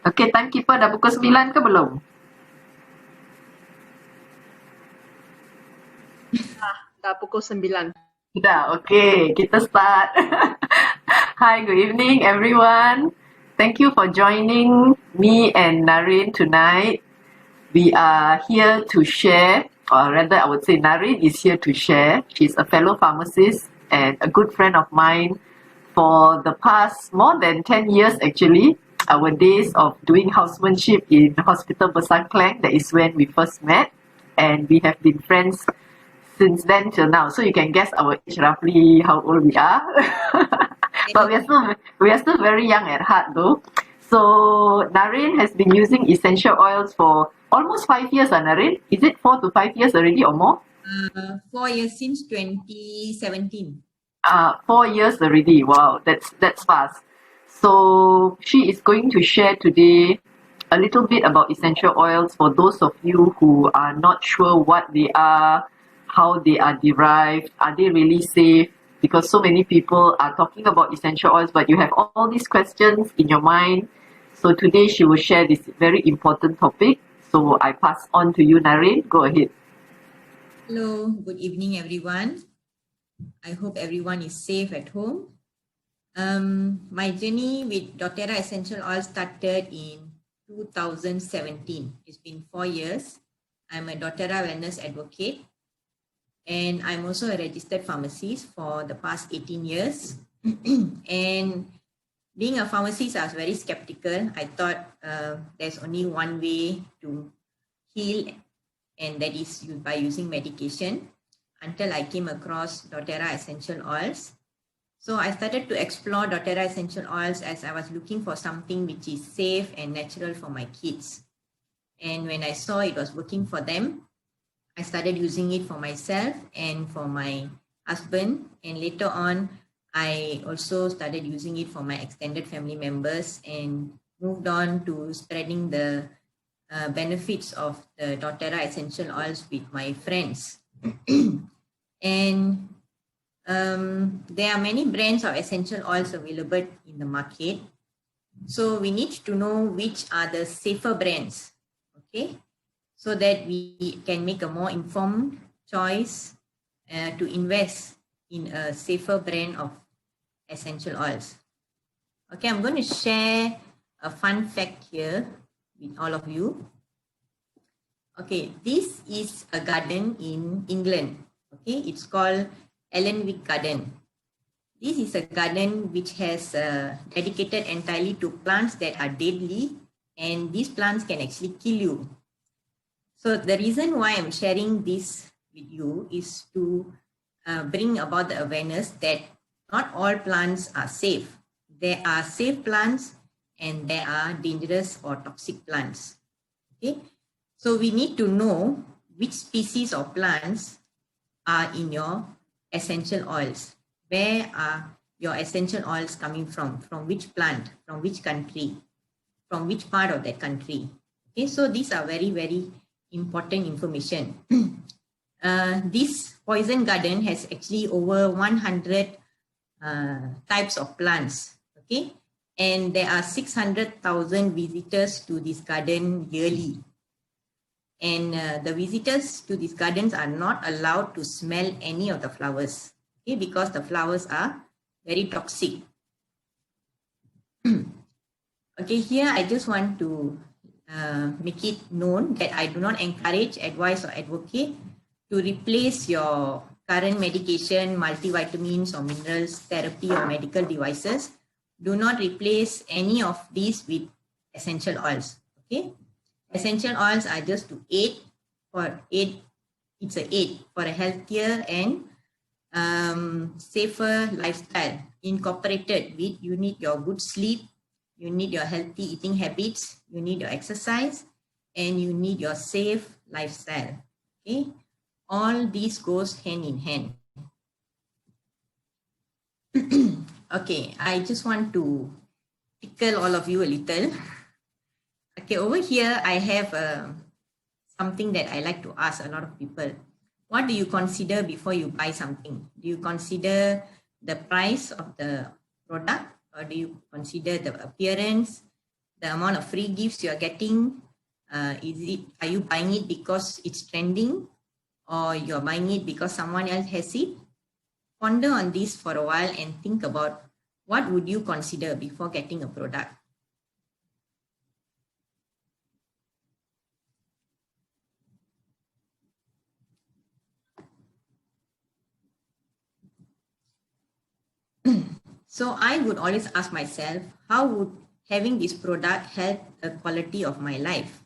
Okay, timekeeper dah pukul 9 ke belum? Dah pukul 9. Dah, okay, kita start. Hi, good evening everyone. Thank you for joining me and Naraern tonight. We are here to share, or rather I would say Naraern is here to share. She's a fellow pharmacist and a good friend of mine for the past more than 10 years actually. Our days of doing housemanship in Hospital Besar Klang, that is when we first met, and we have been friends since then till now. So you can guess our age roughly how old we are. But we are still very young at heart though. So Naraern has been using essential oils for almost 5 years, Naraern. Is it 4 to 5 years already or more? 4 years since 2017. 4 years already. Wow, that's fast. So she is going to share today a little bit about essential oils for those of you who are not sure what they are, how they are derived, are they really safe? Because so many people are talking about essential oils, but you have all these questions in your mind. So today she will share this very important topic. So I pass on to you, Naraern. Go ahead. Hello, good evening everyone. I hope everyone is safe at home. My journey with doTERRA Essential Oil started in 2017. It's been 4 years. I'm a doTERRA wellness advocate, and I'm also a registered pharmacist for the past 18 years. And being a pharmacist, I was very skeptical. I thought there's only one way to heal, and that is by using medication, until I came across doTERRA Essential Oils. So I started to explore doTERRA Essential Oils as I was looking for something which is safe and natural for my kids. And when I saw it was working for them, I started using it for myself and for my husband. And later on, I also started using it for my extended family members and moved on to spreading the benefits of the doTERRA Essential Oils with my friends. And there are many brands of essential oils available in the market. So we need to know which are the safer brands, okay? So that we can make a more informed choice to invest in a safer brand of essential oils. Okay, I'm going to share a fun fact here with all of you. Okay, this is a garden in England. Okay, it's called Ellenwick Garden. This is a garden which has dedicated entirely to plants that are deadly, and these plants can actually kill you. So the reason why I'm sharing this with you is to bring about the awareness that not all plants are safe. There are safe plants and there are dangerous or toxic plants. Okay, so we need to know which species of plants are in your essential oils. Where are your essential oils coming from? From which plant? From which country? From which part of that country? Okay, so these are very, very important information. This poison garden has actually over 100 types of plants. Okay, and there are 600,000 visitors to this garden yearly. And the visitors to these gardens are not allowed to smell any of the flowers, okay, because the flowers are very toxic. Okay, here I just want to make it known that I do not encourage, advise, or advocate to replace your current medication, multivitamins or minerals, therapy or medical devices. Do not replace any of these with essential oils. Okay. Essential oils are just to aid, it's an aid for a healthier and safer lifestyle. Incorporated with, you need your good sleep, you need your healthy eating habits, you need your exercise, and you need your safe lifestyle. Okay, all these goes hand in hand. Okay, I just want to tickle all of you a little. Okay, over here I have something that I like to ask a lot of people. What do you consider before you buy something? Do you consider the price of the product, or do you consider the appearance? the amount of free gifts you are getting. Are you buying it because it's trending, or you're buying it because someone else has it? Ponder on this for a while and think about what would you consider before getting a product. So I would always ask myself, how would having this product help the quality of my life?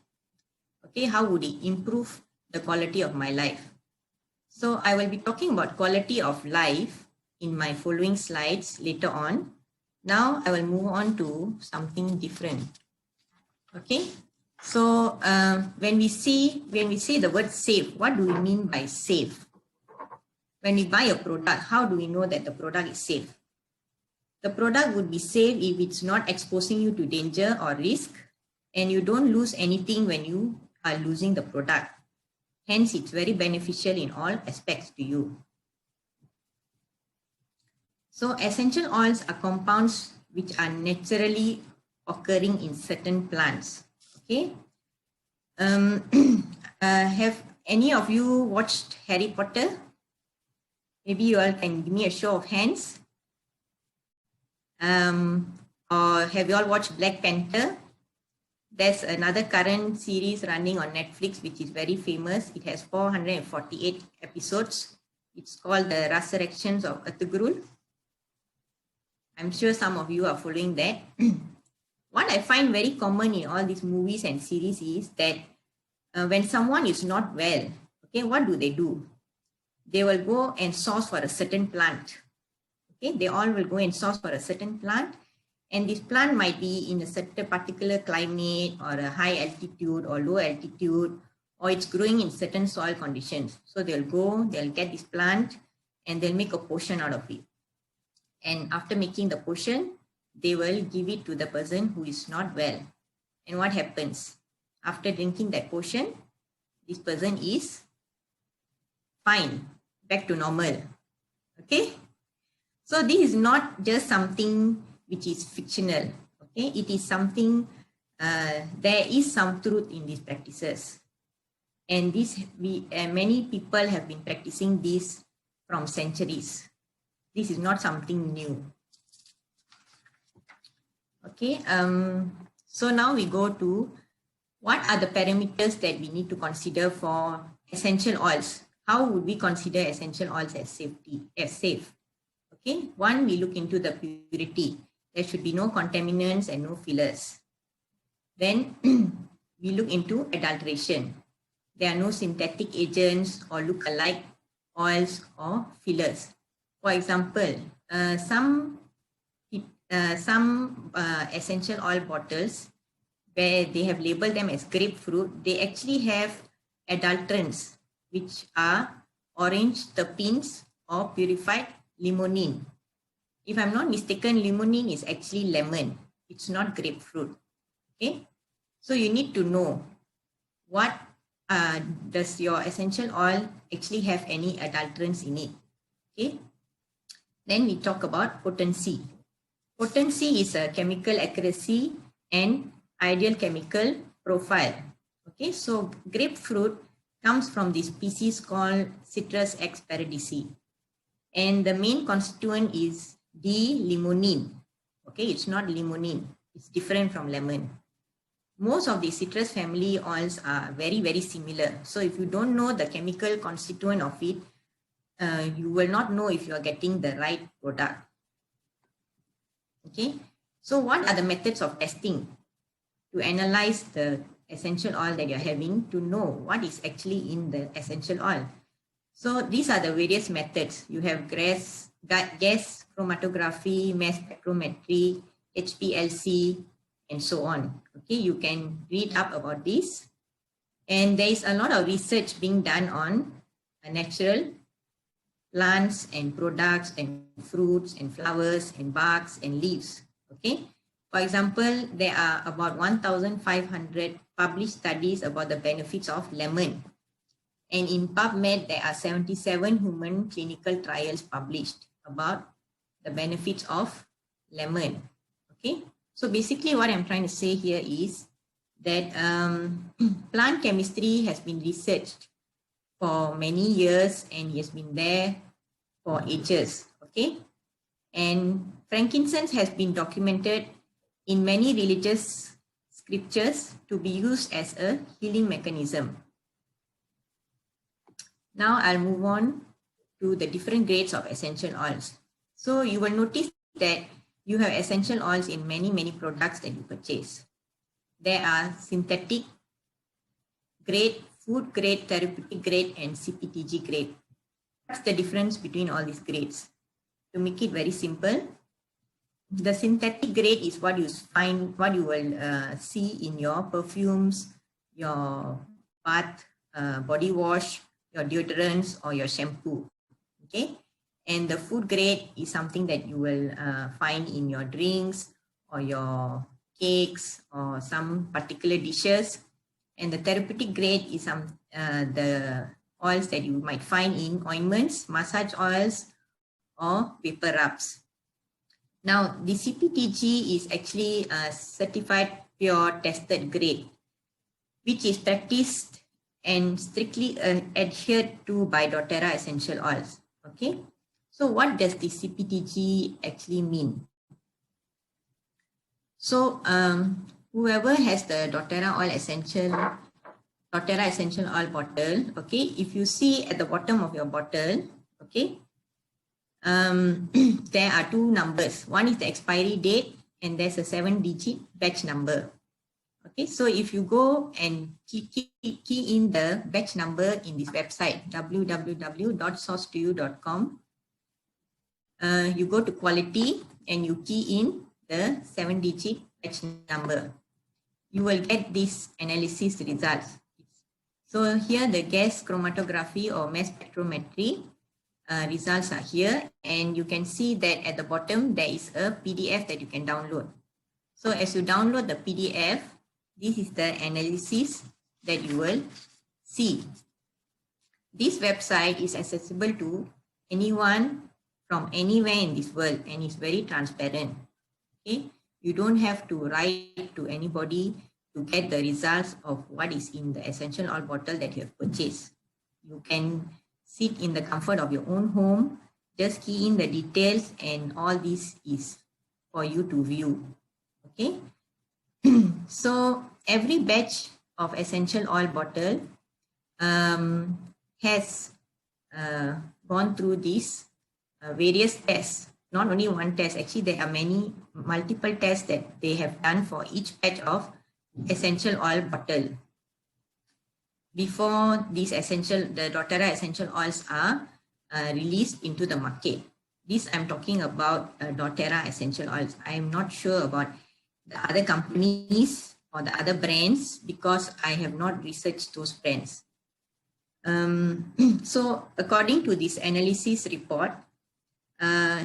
Okay, how would it improve the quality of my life? So I will be talking about quality of life in my following slides later on. Now I will move on to something different. Okay, so when we say the word safe, what do we mean by safe? When we buy a product, how do we know that the product is safe? The product would be safe if it's not exposing you to danger or risk, and you don't lose anything when you are losing the product. Hence, it's very beneficial in all aspects to you. So essential oils are compounds which are naturally occurring in certain plants. Okay. Have any of you watched Harry Potter? Maybe you all can give me a show of hands. Or have you all watched Black Panther? There's another current series running on Netflix, which is very famous. It has 448 episodes. It's called The Resurrections of Ertugrul. I'm sure some of you are following that. What I find very common in all these movies and series is that when someone is not well, okay, what do? They will go and source for a certain plant. Okay, they all will go and source for a certain plant, and this plant might be in a certain particular climate or a high altitude or low altitude, or it's growing in certain soil conditions. So they'll go, they'll get this plant and they'll make a potion out of it. And after making the potion, they will give it to the person who is not well. And what happens? After drinking that potion, this person is fine, back to normal. Okay? So this is not just something which is fictional. Okay? It is something, there is some truth in these practices. And many people have been practicing this from centuries. This is not something new. Okay, so now we go to what are the parameters that we need to consider for essential oils. How would we consider essential oils as safe? Okay, one, we look into the purity. There should be no contaminants and no fillers. Then we look into adulteration. There are no synthetic agents or look-alike oils or fillers. For example, some essential oil bottles where they have labeled them as grapefruit, they actually have adulterants, which are orange terpenes or purified limonene. If I'm not mistaken, limonene is actually lemon. It's not grapefruit. Okay, so you need to know what does your essential oil actually have any adulterants in it. Okay, then we talk about potency. Potency is a chemical accuracy and ideal chemical profile. Okay, so grapefruit comes from this species called Citrus X paradisi, and the main constituent is D-limonene. Okay, it's not limonene. It's different from lemon. Most of the citrus family oils are very, very similar. So if you don't know the chemical constituent of it, you will not know if you are getting the right product. Okay, so what are the methods of testing to analyze the essential oil that you're having to know what is actually in the essential oil? So these are the various methods. You have gas chromatography, mass spectrometry, HPLC, and so on. Okay, you can read up about this. And there is a lot of research being done on natural plants and products and fruits and flowers and barks and leaves. Okay, for example, there are about 1,500 published studies about the benefits of lemon. And in PubMed, there are 77 human clinical trials published about the benefits of lemon. Okay, So basically what I'm trying to say here is that plant chemistry has been researched for many years and it has been there for ages, okay? And frankincense has been documented in many religious scriptures to be used as a healing mechanism. Now I'll move on to the different grades of essential oils. So you will notice that you have essential oils in many products that you purchase. There are synthetic grade, food grade, therapeutic grade, and CPTG grade. What's the difference between all these grades? To make it very simple, the synthetic grade is what you find, what you will see in your perfumes, your bath, body wash, your deodorants, or your shampoo. Okay, and the food grade is something that you will find in your drinks or your cakes or some particular dishes. And the therapeutic grade is the oils that you might find in ointments, massage oils, or paper rubs. Now, the CPTG is actually a certified pure tested grade, which is practiced and strictly adhered to by doTERRA essential oils. Okay, so what does the CPTG actually mean? So whoever has the doTERRA essential oil bottle, okay, if you see at the bottom of your bottle, okay, there are two numbers. One is the expiry date and there's a 7-digit batch number. Okay, so if you go and key in the batch number in this website, www.sourcetoyou.com, you go to quality and you key in the 7-digit batch number. You will get this analysis results. So here the gas chromatography or mass spectrometry results are here, and you can see that at the bottom there is a PDF that you can download. So as you download the PDF, this is the analysis that you will see. This website is accessible to anyone from anywhere in this world and is very transparent. Okay, you don't have to write to anybody to get the results of what is in the essential oil bottle that you have purchased. You can sit in the comfort of your own home, just key in the details, and all this is for you to view. Okay, so every batch of essential oil bottle has gone through these various tests. Not only one test, actually there are multiple tests that they have done for each batch of essential oil bottle before the doTERRA essential oils are released into the market. This I'm talking about doTERRA essential oils. I am not sure about the other companies or the other brands because I have not researched those brands. So according to this analysis report,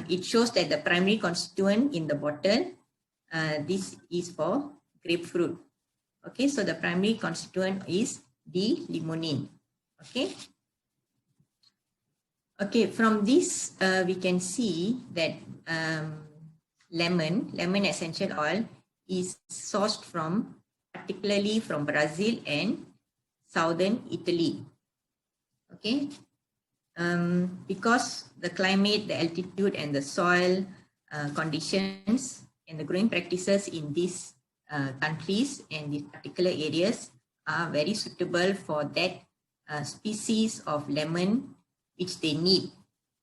it shows that the primary constituent in the bottle, this is for grapefruit. Okay, so the primary constituent is D-limonene. Okay. Okay, from this we can see that lemon essential oil is sourced particularly from Brazil and southern Italy. Okay, because the climate, the altitude, and the soil conditions and the growing practices in these countries and these particular areas are very suitable for that species of lemon which they need,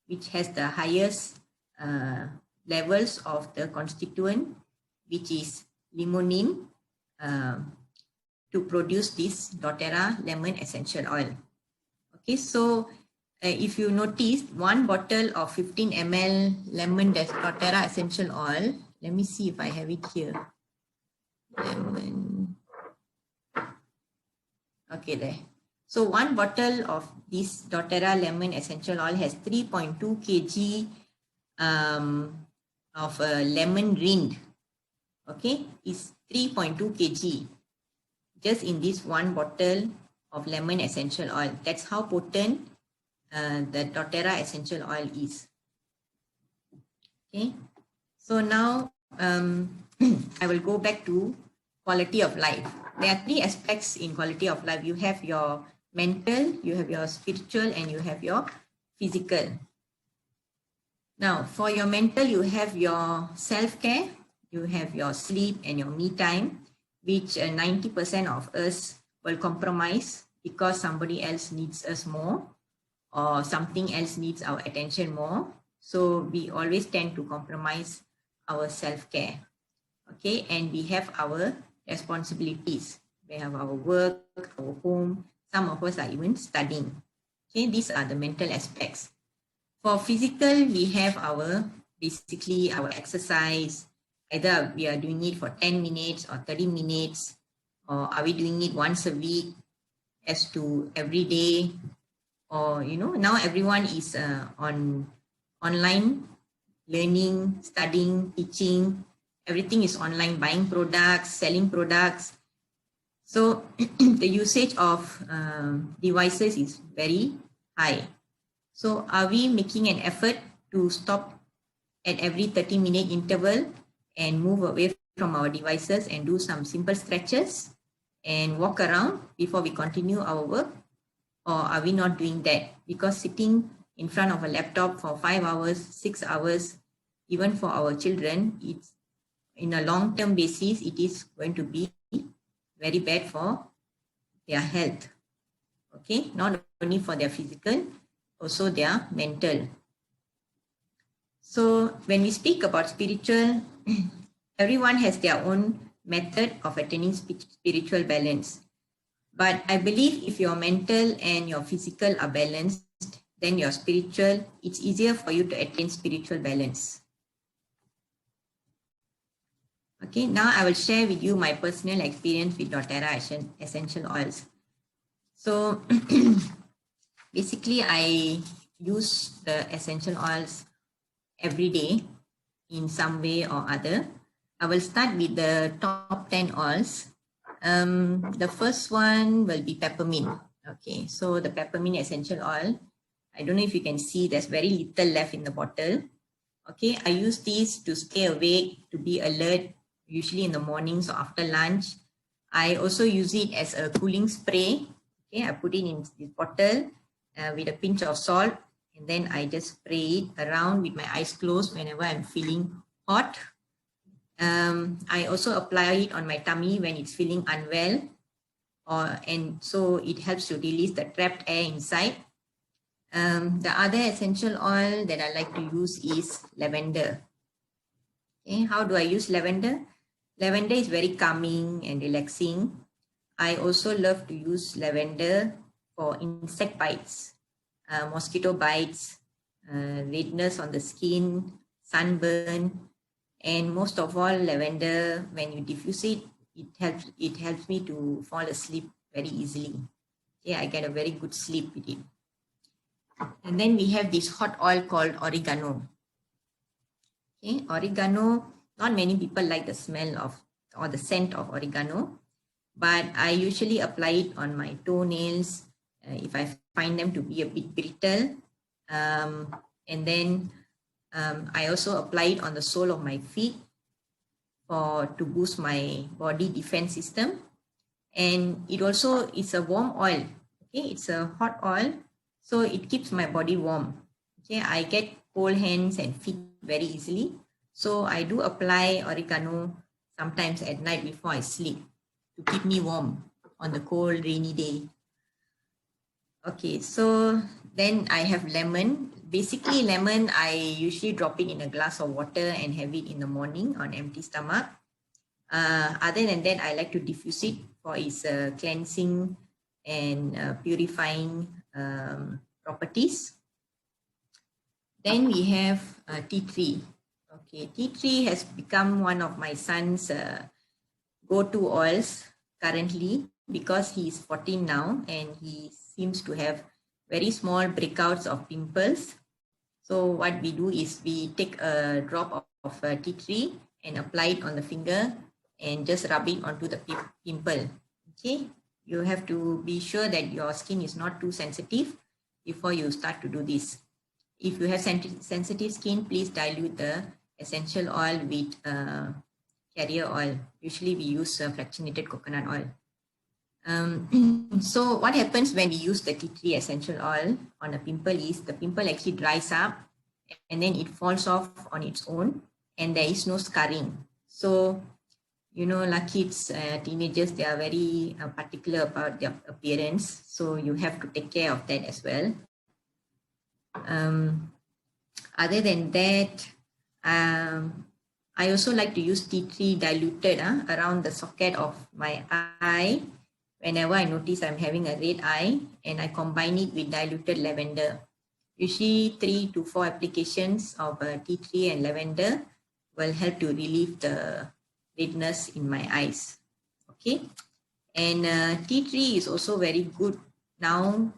which has the highest levels of the constituent, which is limonene, to produce this doTERRA lemon essential oil. Okay, so if you notice, one bottle of 15 ml lemon doTERRA essential oil, let me see if I have it here. Lemon. Okay, there. So one bottle of this doTERRA lemon essential oil has 3.2 kg of lemon rind. Okay, it's 3.2 kg just in this one bottle of lemon essential oil. That's how potent the doTERRA essential oil is. Okay, so now I will go back to quality of life. There are three aspects in quality of life. You have your mental, you have your spiritual, and you have your physical. Now, for your mental, you have your self-care, you have your sleep and your me time, which 90% of us will compromise because somebody else needs us more or something else needs our attention more. So we always tend to compromise our self-care. Okay, and we have our responsibilities. We have our work, our home. Some of us are even studying. Okay, these are the mental aspects. For physical, we have basically our exercise. Either we are doing it for 10 minutes or 30 minutes, or are we doing it once a week as to every day? Or, now everyone is on online learning, studying, teaching. Everything is online, buying products, selling products. So the usage of devices is very high. So are we making an effort to stop at every 30-minute interval and move away from our devices and do some simple stretches and walk around before we continue our work? Or are we not doing that? Because sitting in front of a laptop for 5 hours, 6 hours, even for our children, it's in a long-term basis, it is going to be very bad for their health. Okay, not only for their physical, also their mental. So when we speak about spiritual, everyone has their own method of attaining spiritual balance. But I believe if your mental and your physical are balanced, then your spiritual, it's easier for you to attain spiritual balance. Okay, now I will share with you my personal experience with doTERRA essential oils. So basically, I use the essential oils every day in some way or other. I will start with the top 10 oils. The first one will be peppermint. Okay, so the peppermint essential oil, I don't know if you can see, there's very little left in the bottle. Okay, I use these to stay awake, to be alert, usually in the mornings or after lunch. I also use it as a cooling spray. Okay, I put it in this bottle with a pinch of salt, and then I just spray it around with my eyes closed whenever I'm feeling hot. I also apply it on my tummy when it's feeling unwell, and so it helps to release the trapped air inside. The other essential oil that I like to use is lavender. Okay, how do I use lavender? Lavender is very calming and relaxing. I also love to use lavender for insect bites, mosquito bites, redness on the skin, sunburn, and most of all, lavender, when you diffuse it, it helps me to fall asleep very easily. Yeah, I get a very good sleep with it. And then we have this hot oil called oregano. Okay, oregano, not many people like the smell of or the scent of oregano, but I usually apply it on my toenails if I find them to be a bit brittle. And then I also apply it on the sole of my feet to boost my body defense system. And it also is a warm oil. Okay, it's a hot oil, so it keeps my body warm. Okay, I get cold hands and feet very easily, so I do apply oregano sometimes at night before I sleep to keep me warm on the cold rainy day. Okay, so then I have lemon. Basically, lemon, I usually drop it in a glass of water and have it in the morning on empty stomach. Other than that, I like to diffuse it for its cleansing and purifying properties. Then we have tea tree. Okay, tea tree has become one of my son's go-to oils currently because he is 14 now and he seems to have very small breakouts of pimples. So what we do is we take a drop of tea tree and apply it on the finger and just rub it onto the pimple. Okay, you have to be sure that your skin is not too sensitive before you start to do this. If you have sensitive skin, please dilute the essential oil with carrier oil. Usually we use fractionated coconut oil. So what happens when we use the tea tree essential oil on a pimple is the pimple actually dries up and then it falls off on its own and there is no scarring. So, you know, like kids, teenagers, they are very particular about their appearance. So you have to take care of that as well. Other than that, I also like to use tea tree diluted around the socket of my eye whenever I notice I'm having a red eye, and I combine it with diluted lavender. Usually 3 to 4 applications of tea tree and lavender will help to relieve the redness in my eyes. Okay, and tea tree is also very good now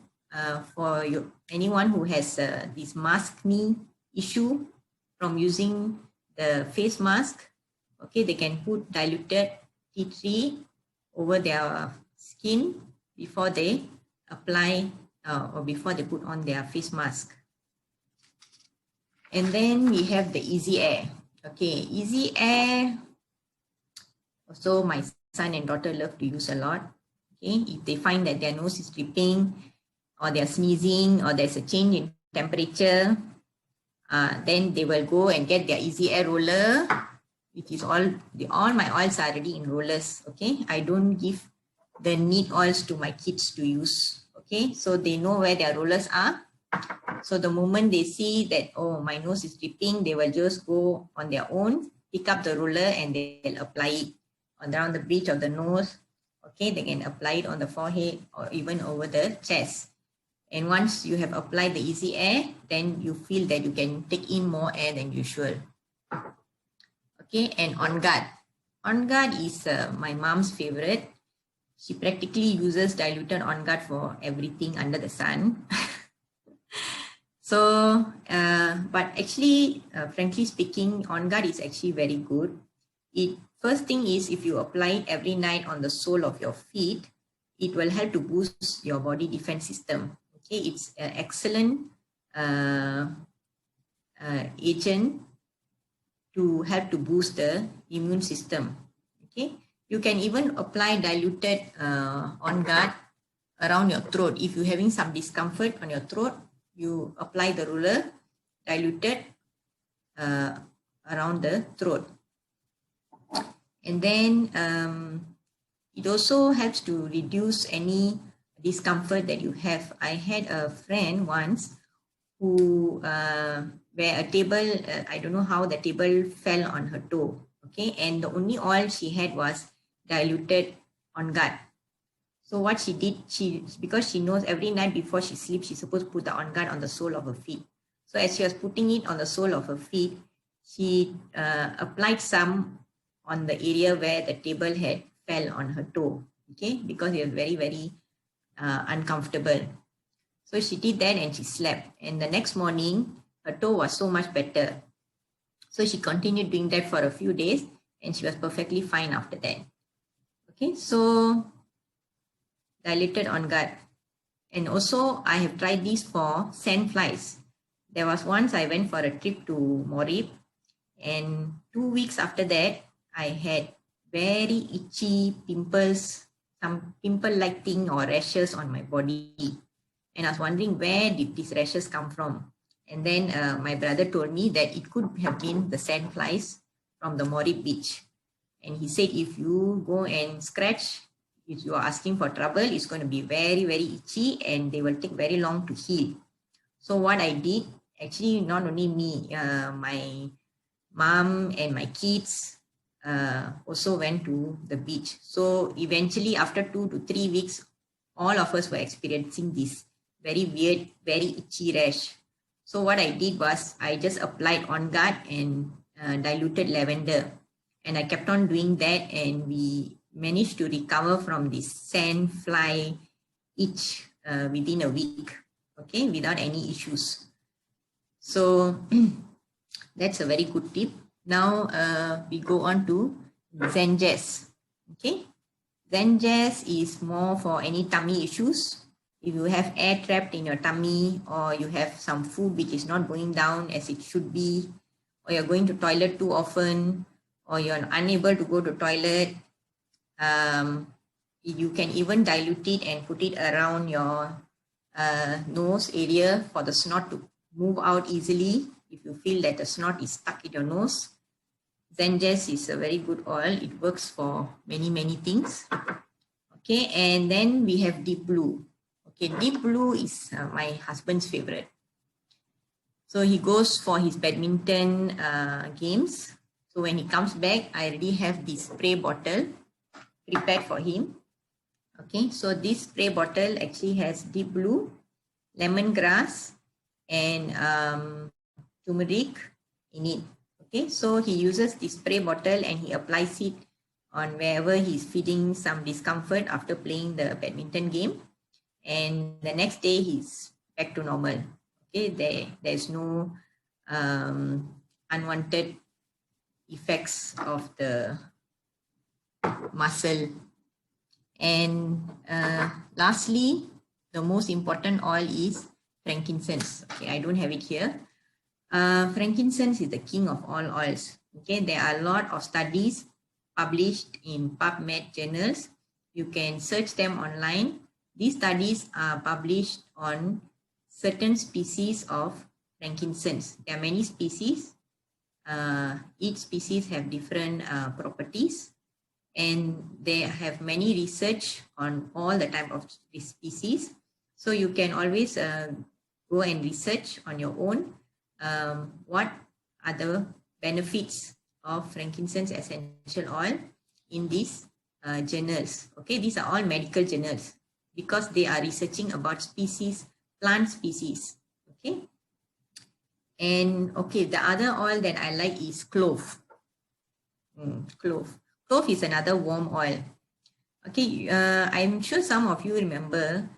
for anyone who has this mask knee issue from using the face mask. Okay, they can put diluted tea tree over their skin before they apply or before they put on their face mask. And then we have the Easy Air. Okay, Easy Air, also my son and daughter love to use a lot. Okay, if they find that their nose is dripping or they're sneezing or there's a change in temperature, then they will go and get their Easy Air roller, which is all my oils are already in rollers. Okay, I don't give the neat oils to my kids to use. Okay, so they know where their rollers are. So the moment they see that, oh, my nose is dripping, they will just go on their own, pick up the roller and they'll apply it around the bridge of the nose. Okay, they can apply it on the forehead or even over the chest. And once you have applied the Easy Air, then you feel that you can take in more air than usual. Okay, and On Guard. On Guard is my mom's favorite. She practically uses diluted On Guard for everything under the sun. So, but actually, frankly speaking, On Guard is actually very good. First thing is, if you apply it every night on the sole of your feet, it will help to boost your body defense system. Okay, it's an excellent agent to help to boost the immune system. Okay, you can even apply diluted On Guard around your throat. If you're having some discomfort on your throat, you apply the roller diluted around the throat. And then it also helps to reduce any discomfort that you have. I had a friend once who, where a table, I don't know how the table fell on her toe. Okay, and the only oil she had was diluted On Guard. So what she did, because she knows every night before she sleeps, she's supposed to put the On Guard on the sole of her feet. So as she was putting it on the sole of her feet, she applied some on the area where the table had fell on her toe. Okay, because it was very, very uncomfortable. So she did that and she slept. And the next morning, her toe was so much better. So she continued doing that for a few days and she was perfectly fine after that. Okay, so diluted On Guard. And also I have tried these for sand flies. There was once I went for a trip to Morib, and 2 weeks after that, I had very itchy pimples, some pimple-like thing or rashes on my body. And I was wondering, where did these rashes come from? And then my brother told me that it could have been the sand flies from the Morib beach. And he said, if you go and scratch, if you are asking for trouble, it's going to be very, very itchy and they will take very long to heal. So what I did, actually not only me, my mom and my kids also went to the beach. So eventually after 2 to 3 weeks, all of us were experiencing this very weird, very itchy rash. So what I did was I just applied On Guard and diluted lavender. And I kept on doing that and we managed to recover from this sand fly itch within a week, okay, without any issues. So that's a very good tip. Now we go on to Zenjazz. Okay, Zenjazz is more for any tummy issues. If you have air trapped in your tummy or you have some food which is not going down as it should be, or you're going to toilet too often, or you're unable to go to toilet, you can even dilute it and put it around your nose area for the snot to move out easily. If you feel that the snot is stuck in your nose, Zenjess is a very good oil. It works for many, many things. Okay, and then we have Deep Blue. Okay, Deep Blue is my husband's favorite. So he goes for his badminton games. So when he comes back, I already have this spray bottle prepared for him. Okay, so this spray bottle actually has Deep Blue, lemongrass, and turmeric in it. Okay, so he uses the spray bottle and he applies it on wherever he's feeling some discomfort after playing the badminton game. And the next day he's back to normal. Okay, there's no unwanted effects of the muscle. And lastly, the most important oil is frankincense. Okay, I don't have it here. Frankincense is the king of all oils. Okay, there are a lot of studies published in PubMed journals. You can search them online. These studies are published on certain species of frankincense. There are many species. Each species have different properties, and they have many research on all the type of species. So you can always go and research on your own what are the benefits of frankincense essential oil in these journals. Okay, these are all medical journals because they are researching about species, plant species. Okay, and okay, the other oil that I like is clove. Clove. Clove is another warm oil. Okay, I'm sure some of you remember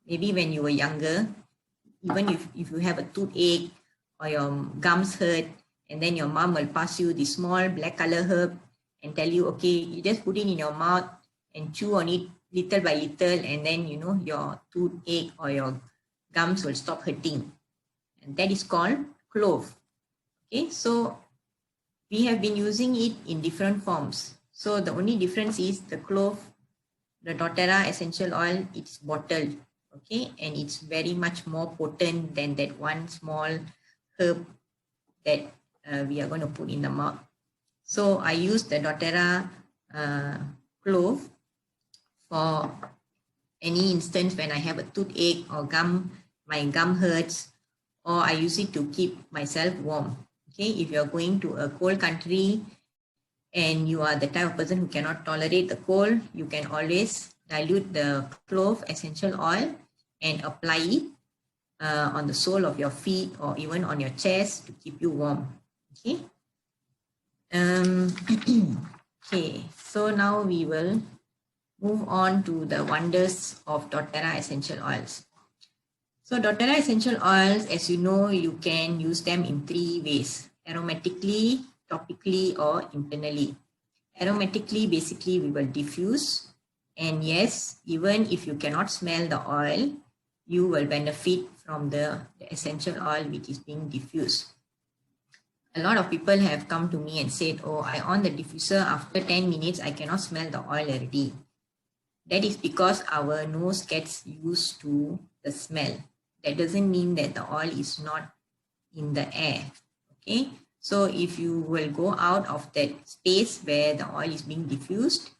maybe when you were younger, even if you have a toothache or your gums hurt, and then your mom will pass you the small black color herb and tell you, okay, you just put it in your mouth and chew on it little by little, and then you know your toothache or your gums will stop hurting. And that is called clove. Okay, so we have been using it in different forms. So the only difference is the clove, the doTERRA essential oil, it's bottled. Okay, and it's very much more potent than that one small herb that we are going to put in the mouth. So I use the doTERRA clove for any instance when I have a toothache or my gum hurts, or I use it to keep myself warm. Okay, if you're going to a cold country and you are the type of person who cannot tolerate the cold, you can always dilute the clove essential oil and apply it on the sole of your feet or even on your chest to keep you warm. Okay. Okay, so now we will move on to the wonders of doTERRA essential oils. So doTERRA essential oils, as you know, you can use them in 3 ways: aromatically, topically, or internally. Aromatically, basically we will diffuse, and yes, even if you cannot smell the oil, you will benefit from the essential oil which is being diffused. A lot of people have come to me and said, oh, I on the diffuser, after 10 minutes, I cannot smell the oil already. That is because our nose gets used to the smell. That doesn't mean that the oil is not in the air. Okay, so if you will go out of that space where the oil is being diffused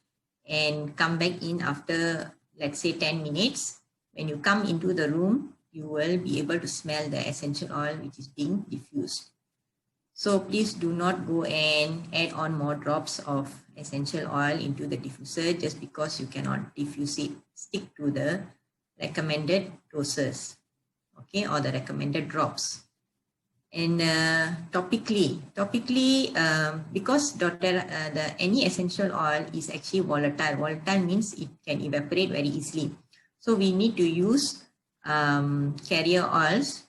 and come back in after, let's say, 10 minutes, when you come into the room, you will be able to smell the essential oil which is being diffused. So please do not go and add on more drops of essential oil into the diffuser just because you cannot diffuse it. Stick to the recommended doses, okay, or the recommended drops. And topically, because doTERRA, any essential oil is actually volatile. Volatile means it can evaporate very easily. So we need to use carrier oils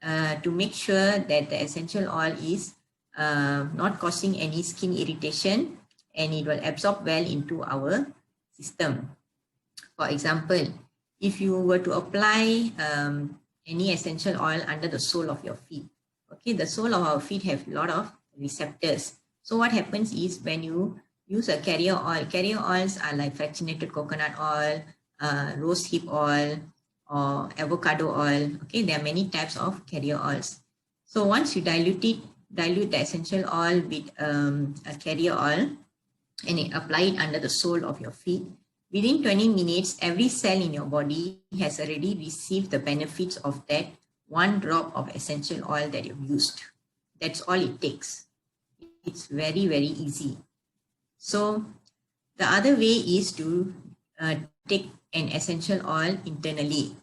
to make sure that the essential oil is not causing any skin irritation and it will absorb well into our system. For example, if you were to apply any essential oil under the sole of your feet, okay, the sole of our feet have a lot of receptors. So what happens is when you use a carrier oils are like fractionated coconut oil, rosehip oil, or avocado oil. Okay, there are many types of carrier oils. So once you dilute the essential oil with a carrier oil and apply it under the sole of your feet, within 20 minutes, every cell in your body has already received the benefits of that one drop of essential oil that you've used. That's all it takes. It's very, very easy. So the other way is to take an essential oil internally.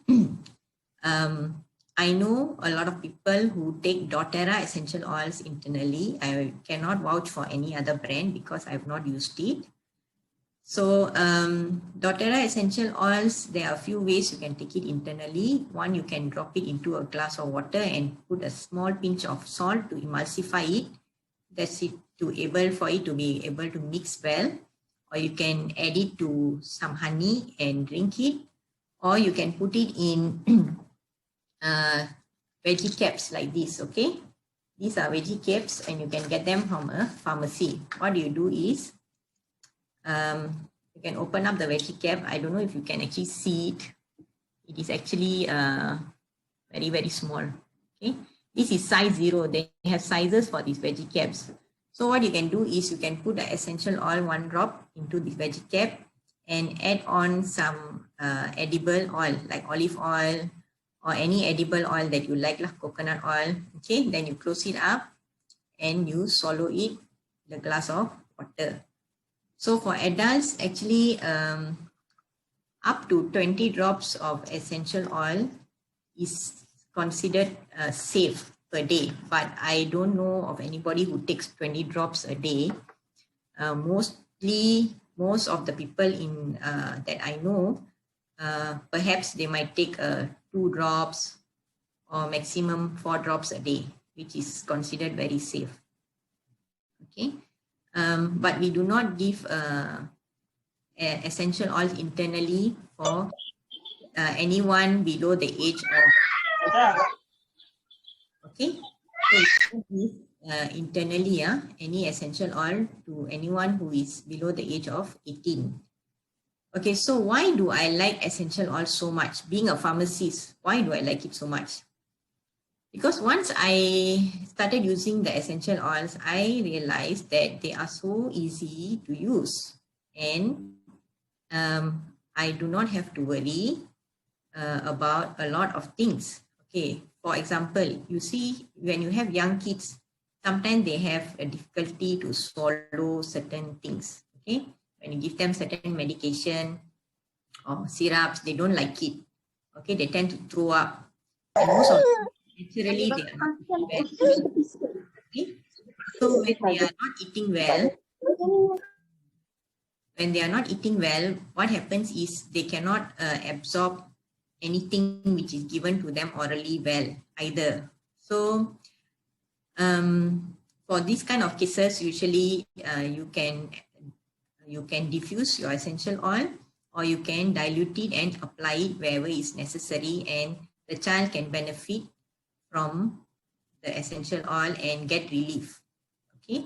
I know a lot of people who take doTERRA essential oils internally. I cannot vouch for any other brand because I've not used it. So doTERRA essential oils, there are a few ways you can take it internally. One, you can drop it into a glass of water and put a small pinch of salt to emulsify it. That's it, for it to be able to mix well. Or you can add it to some honey and drink it. Or you can put it in veggie caps like this, okay? These are veggie caps and you can get them from a pharmacy. What you do is, you can open up the veggie cap. I don't know if you can actually see it. It is actually very, very small, okay? This is size 0. They have sizes for these veggie caps. So what you can do is you can put the essential oil 1 drop into this veggie cap and add on some edible oil like olive oil or any edible oil that you like coconut oil. Okay, then you close it up and you swallow it in a glass of water. So for adults, actually up to 20 drops of essential oil is considered safe per day, but I don't know of anybody who takes 20 drops a day. Most of the people in that I know, perhaps they might take 2 drops or maximum 4 drops a day, which is considered very safe. Okay, but we do not give essential oils internally for anyone below the age of, okay, so we give internally any essential oil to anyone who is below the age of 18. Okay, so why do I like essential oil so much? Being a pharmacist, why do I like it so much? Because once I started using the essential oils, I realized that they are so easy to use and I do not have to worry about a lot of things. Okay, for example, you see when you have young kids, sometimes they have a difficulty to swallow certain things. Okay, when you give them certain medication or syrups, they don't like it. Okay, they tend to throw up. And most of them, naturally, they are not eating well. Okay? So when they are not eating well, what happens is they cannot absorb anything which is given to them orally well either. So for these kind of cases, usually you can diffuse your essential oil or you can dilute it and apply it wherever is necessary, and the child can benefit from the essential oil and get relief. Okay,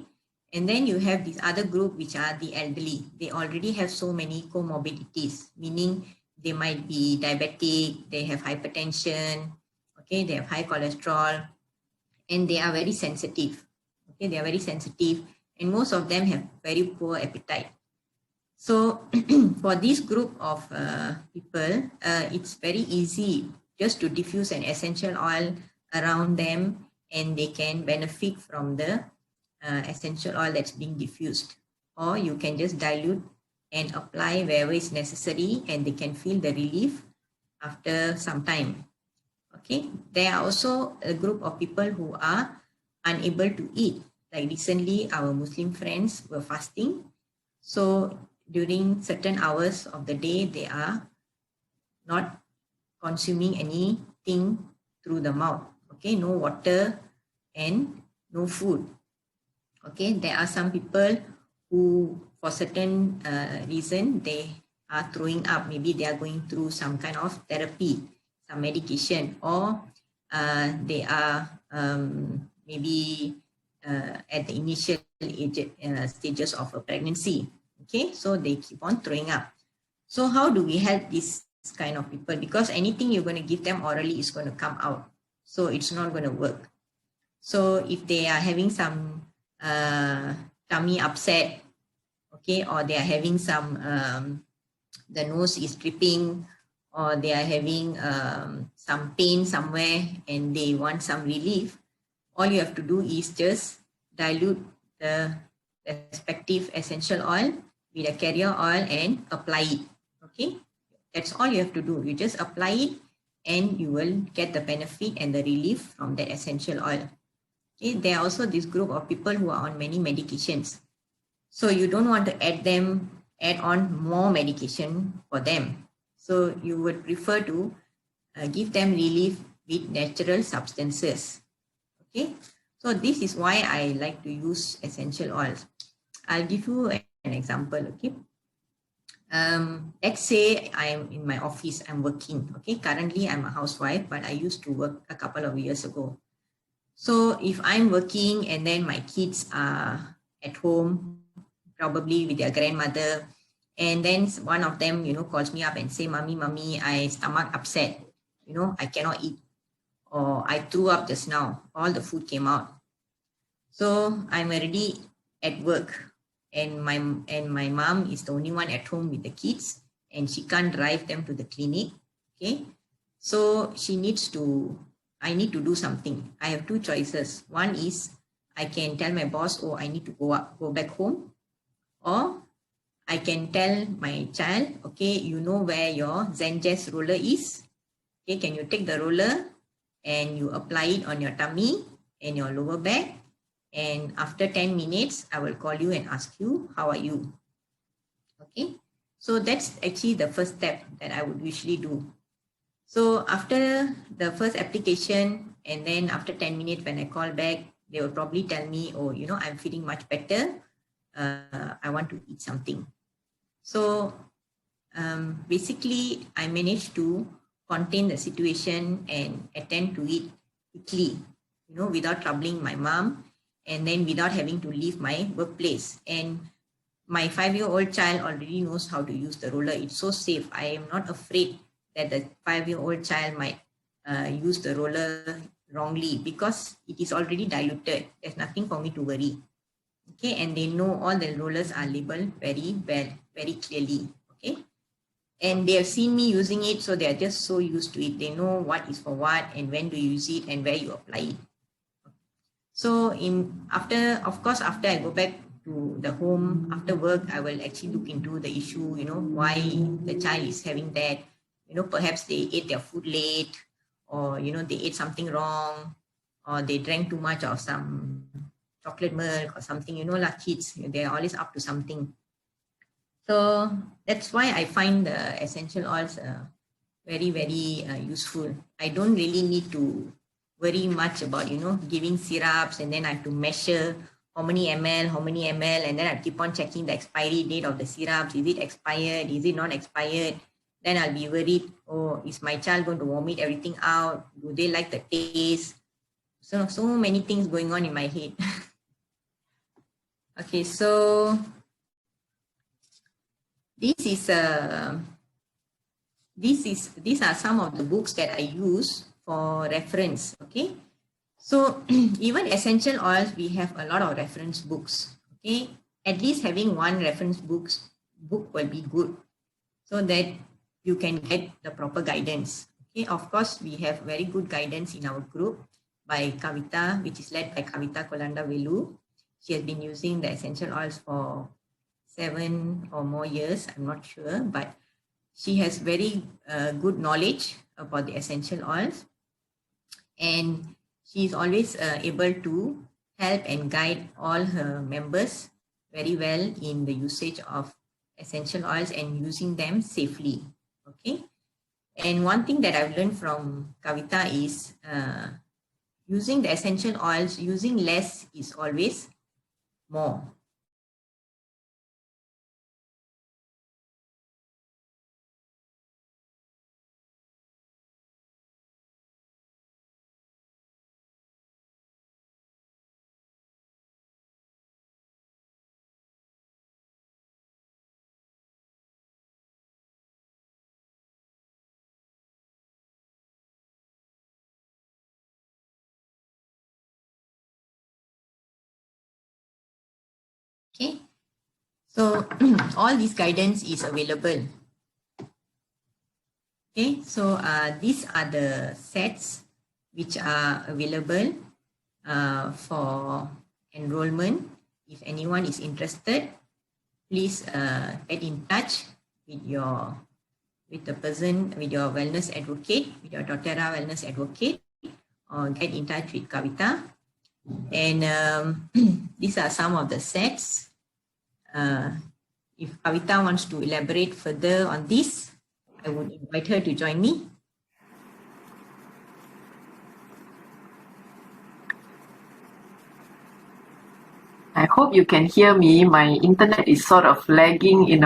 and then you have this other group which are the elderly. They already have so many comorbidities, meaning they might be diabetic, they have hypertension, okay, they have high cholesterol, and they are very sensitive. Okay, they are very sensitive, and most of them have very poor appetite. So for this group of people, it's very easy just to diffuse an essential oil around them and they can benefit from the essential oil that's being diffused. Or you can just dilute and apply wherever is necessary and they can feel the relief after some time. Okay, there are also a group of people who are unable to eat. Like recently, our Muslim friends were fasting. So during certain hours of the day, they are not consuming anything through the mouth. Okay, no water and no food. Okay, there are some people who, for certain reason, they are throwing up. Maybe they are going through some kind of therapy, some medication, or they are maybe at the initial stages of a pregnancy. Okay, so they keep on throwing up. So how do we help these kind of people? Because anything you're going to give them orally is going to come out. So it's not going to work. So if they are having some tummy upset, okay, or they are having some, the nose is dripping, or they are having some pain somewhere and they want some relief, all you have to do is just dilute the respective essential oil with a carrier oil and apply it. Okay, that's all you have to do. You just apply it and you will get the benefit and the relief from that essential oil. Okay, there are also this group of people who are on many medications. So you don't want to add on more medication for them. So you would prefer to give them relief with natural substances. Okay, so this is why I like to use essential oils. I'll give you an example. Okay, let's say I'm in my office, I'm working. Okay, currently I'm a housewife, but I used to work a couple of years ago. So if I'm working and then my kids are at home, probably with their grandmother, and then one of them, calls me up and say, mommy, I stomach upset, I cannot eat, or I threw up just now, all the food came out. So I'm already at work, and my mom is the only one at home with the kids, and she can't drive them to the clinic. Okay, so I need to do something. I have two choices. One is I can tell my boss, oh, I need to go back home, or I can tell my child, okay, you know where your Zenjess roller is. Okay, can you take the roller and you apply it on your tummy and your lower back, and after 10 minutes I will call you and ask you, how are you? Okay, so that's actually the first step that I would usually do. So after the first application, and then after 10 minutes when I call back, they will probably tell me, oh, I'm feeling much better, I want to eat something. So basically I managed to contain the situation and attend to it quickly, without troubling my mom, and then without having to leave my workplace. And my 5-year-old child already knows how to use the roller. It's so safe. I am not afraid that the 5-year-old child might use the roller wrongly, because it is already diluted. There's nothing for me to worry. Okay, and they know all the rollers are labeled very well, very clearly. Okay, and they have seen me using it, so they are just so used to it. They know what is for what and when to use it and where you apply it. So after I go back to the home after work, I will actually look into the issue, why the child is having that. Perhaps they ate their food late, or they ate something wrong, or they drank too much of some chocolate milk or something. Like kids, they're always up to something. So that's why I find the essential oils very, very useful. I don't really need to worry much about, giving syrups, and then I have to measure how many ml, and then I keep on checking the expiry date of the syrups. Is it expired? Is it not expired? Then I'll be worried, oh, is my child going to vomit everything out? Do they like the taste? So many things going on in my head. Okay, so these are some of the books that I use for reference. Okay, so even essential oils, we have a lot of reference books. Okay, at least having one reference book will be good, so that you can get the proper guidance. Okay, of course, we have very good guidance in our group by Kavita, which is led by Kavita Kolanda Velu. She has been using the essential oils for 7 or more years, I'm not sure, but she has very good knowledge about the essential oils, and she is always able to help and guide all her members very well in the usage of essential oils and using them safely. Okay, and one thing that I've learned from Kavita is using the essential oils, using less is always more. Okay, so all this guidance is available. Okay, so these are the sets which are available for enrollment. If anyone is interested, please get in touch with your wellness advocate, with your doTERRA wellness advocate, or get in touch with Kavita. And these are some of the sets. If Kavita wants to elaborate further on this, I would invite her to join me. I hope you can hear me. My internet is sort of lagging in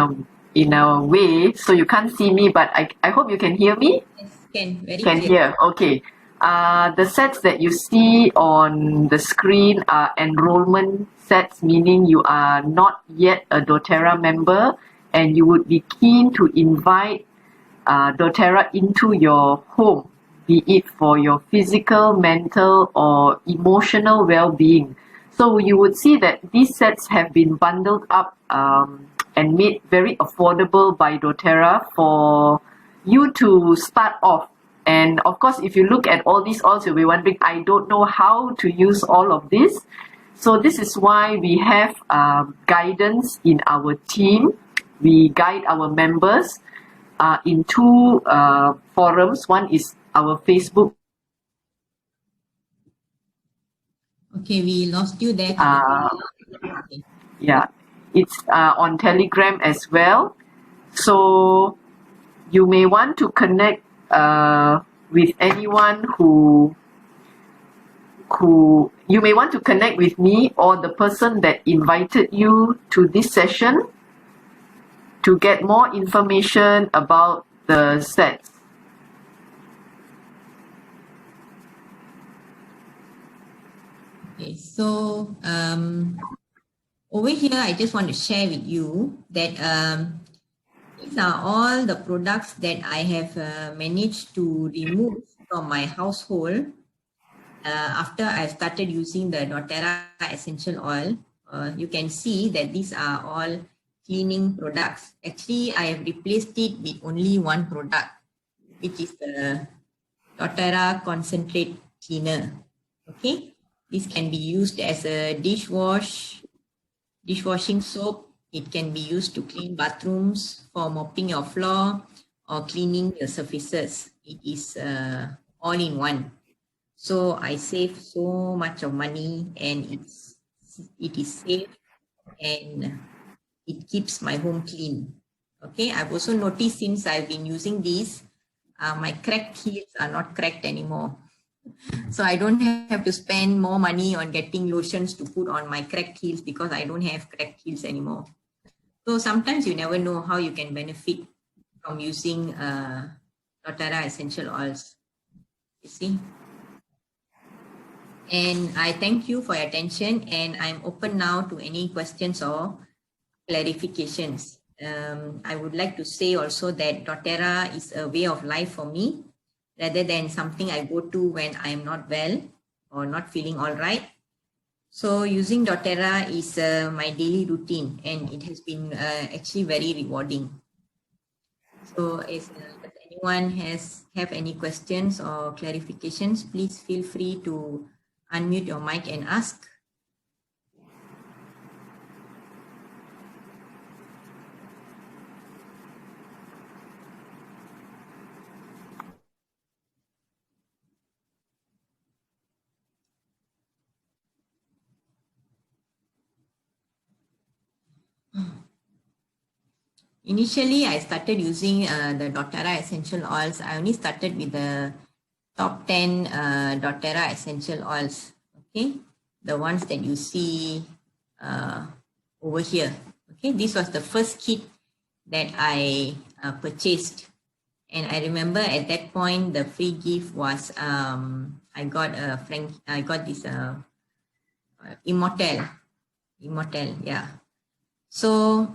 a way, so you can't see me, but I hope you can hear me. Yes, very Can clear. hear. Okay. The sets that you see on the screen are enrollment sets, meaning you are not yet a doTERRA member and you would be keen to invite doTERRA into your home, be it for your physical, mental, or emotional well-being. So you would see that these sets have been bundled up and made very affordable by doTERRA for you to start off. And of course, if you look at all these oils, you'll be wondering, I don't know how to use all of this. So this is why we have guidance in our team. We guide our members in two forums. One is our Facebook. Okay, we lost you there. Okay. Yeah, it's on Telegram as well. So you may want to connect with anyone who you may want to connect with me or the person that invited you to this session to get more information about the sets. Okay, so over here, I just want to share with you that these are all the products that I have managed to remove from my household after I started using the doTERRA essential oil. You can see that these are all cleaning products. Actually, I have replaced it with only one product, which is the doTERRA concentrate cleaner. Okay, this can be used as a dishwashing soap. It can be used to clean bathrooms, for mopping your floor, or cleaning your surfaces. It is all in one. So I save so much of money, and it is safe, and it keeps my home clean. Okay, I've also noticed since I've been using these, my cracked heels are not cracked anymore. So I don't have to spend more money on getting lotions to put on my cracked heels because I don't have cracked heels anymore. So sometimes you never know how you can benefit from using doTERRA essential oils. You see? And I thank you for your attention, and I'm open now to any questions or clarifications. I would like to say also that doTERRA is a way of life for me rather than something I go to when I'm not well or not feeling all right. So using doTERRA is my daily routine, and it has been actually very rewarding. So if anyone have any questions or clarifications, please feel free to unmute your mic and ask. Initially, I started using the doTERRA essential oils. I only started with the top 10 doTERRA essential oils. Okay, the ones that you see over here. Okay, this was the first kit that I purchased, and I remember at that point the free gift was I got this Immortel, yeah. So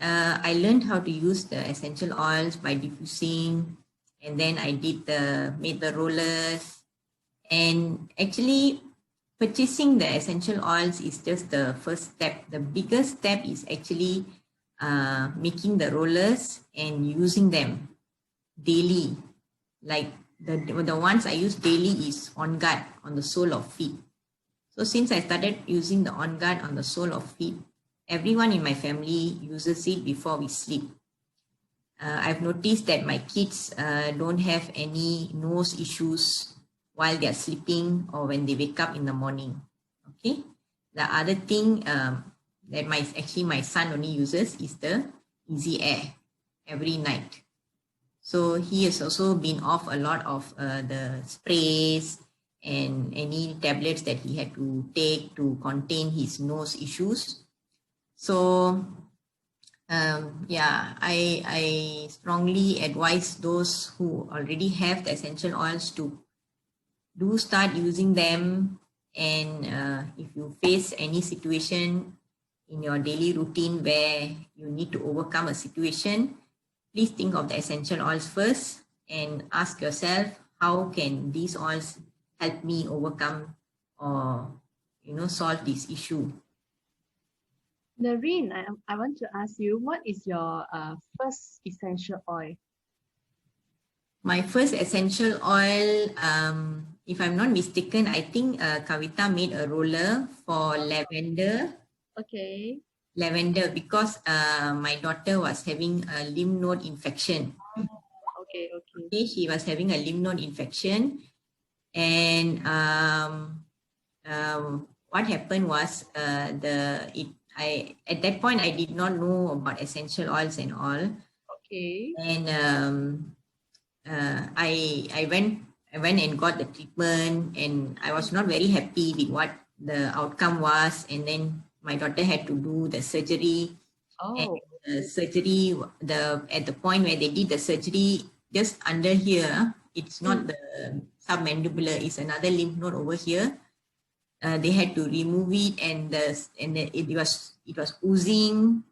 I learned how to use the essential oils by diffusing, and then I made the rollers, and actually purchasing the essential oils is just the first step. The biggest step is actually making the rollers and using them daily. Like the ones I use daily is On Guard on the sole of feet. So since I started using the On Guard on the sole of feet, everyone in my family uses it before we sleep. I've noticed that my kids don't have any nose issues while they're sleeping or when they wake up in the morning. Okay. The other thing that my son only uses is the Easy Air every night. So he has also been off a lot of the sprays and any tablets that he had to take to contain his nose issues. So I strongly advise those who already have the essential oils to do start using them. And if you face any situation in your daily routine where you need to overcome a situation, please think of the essential oils first and ask yourself, how can these oils help me overcome or solve this issue? Naraern, I want to ask you, what is your first essential oil? My first essential oil, if I'm not mistaken, I think Kavita made a roller for lavender. Okay. Lavender, because my daughter was having a lymph node infection. Okay. Okay, she was having a lymph node infection, and what happened was at that point I did not know about essential oils and all. Okay. And I went and got the treatment, and I was not very happy with what the outcome was. And then my daughter had to do the surgery. Oh. And the surgery, at the point where they did the surgery, just under here, it's not the submandibular, it's another lymph node over here. They had to remove it, and it was oozing.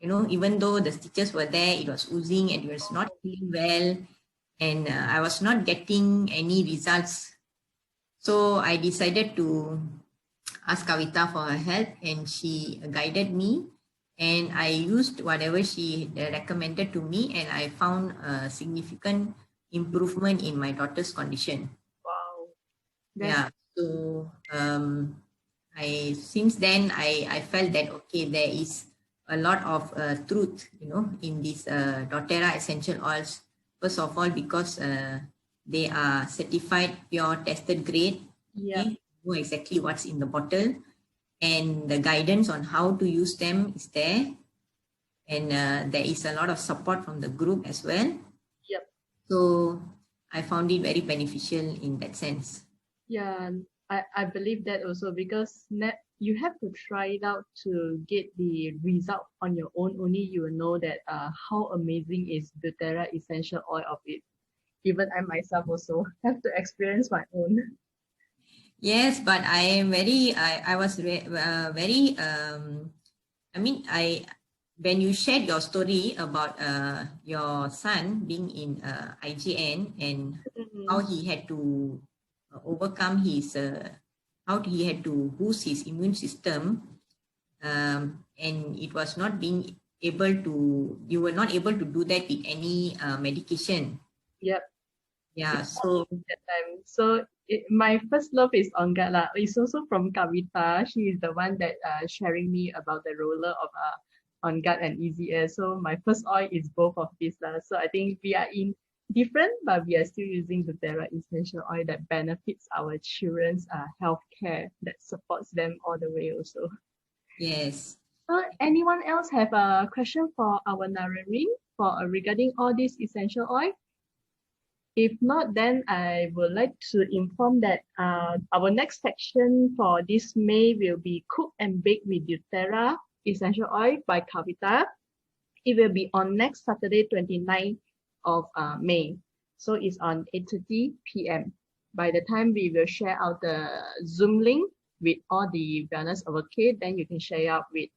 Even though the stitches were there, it was oozing and it was not healing well. And I was not getting any results. So I decided to ask Kavita for her help, and she guided me. And I used whatever she recommended to me, and I found a significant improvement in my daughter's condition. Wow. Yeah. So since then I felt that okay, there is a lot of truth, in these doTERRA essential oils. First of all, because they are certified pure tested grade. Yeah. Okay, know exactly what's in the bottle, and the guidance on how to use them is there, and there is a lot of support from the group as well. Yep. So I found it very beneficial in that sense. Yeah, I believe that also, because you have to try it out to get the result on your own. Only you will know that how amazing is the doTERRA essential oil of it. Even I myself also have to experience my own. Yes, but I am very, I was very, when you shared your story about your son being in IGN and how he had to overcome his, how he had to boost his immune system, and it was not being able to, you were not able to do that with any medication. Yep. Yeah, so that time. So my first love is On Guard lah. It's also from Kavita. She is the one that sharing me about the roller of On Guard and Easy Air. So my first oil is both of these lah. So I think we are in different, but we are still using the doTERRA essential oil that benefits our children's health care, that supports them all the way also. yes. So anyone else have a question for our Naraern for regarding all these essential oil? If not, then I would like to inform that our next section for this May will be Cook and Bake with doTERRA Essential Oil by Kavita. It will be on next Saturday, 29th of May. So it's on 8:30 p.m. By the time we will share out the Zoom link with all the Wellness Advocate, then you can share out with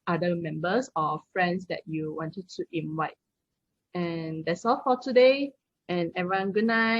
other members or friends that you wanted to invite. And that's all for today. And everyone, good night.